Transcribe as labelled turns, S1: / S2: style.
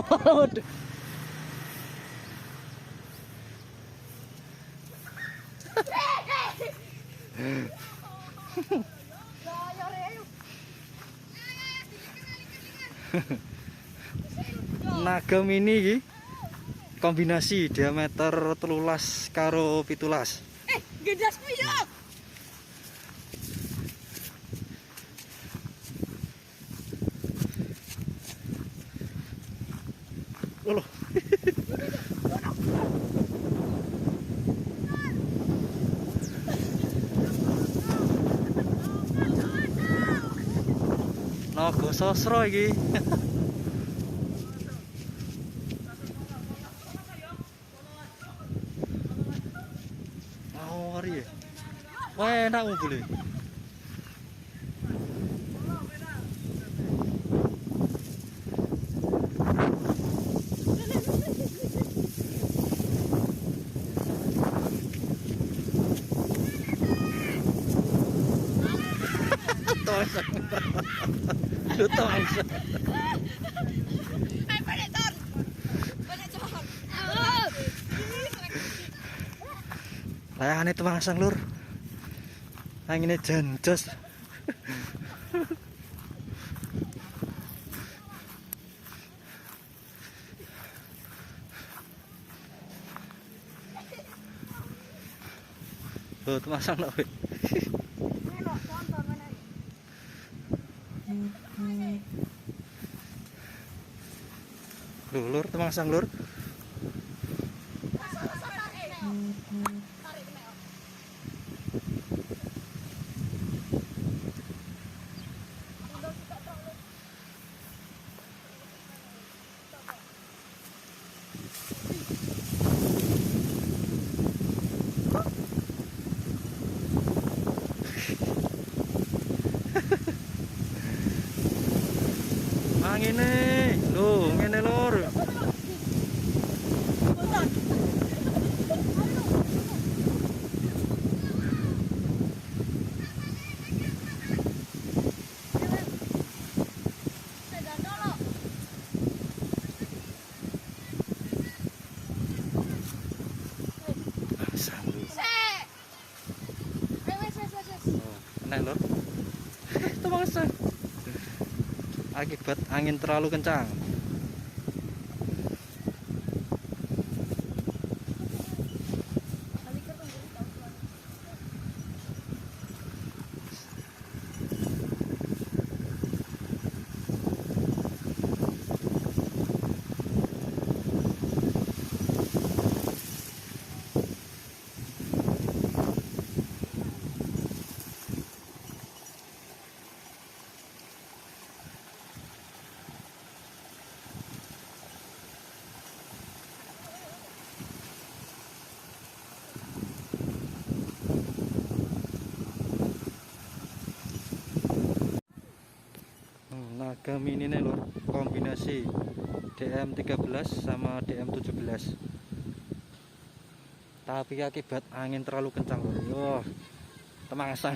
S1: Waduh. Naga mini iki kombinasi diameter 13 karo 17.
S2: Gedas piye?
S1: Loh. Naga sosro iki. Mari. Wah, enak boleh. Layakane temasang lur. Angine janjos. Oh, temasang lho. Lur, temasang lur. Angine, lho, ngene lur. Enak lur. Temasang. Akibat angin terlalu kencang. Naga mini nih lur, kombinasi DM13 sama DM17. Tapi akibat angin terlalu kencang lur. Yo, temasang.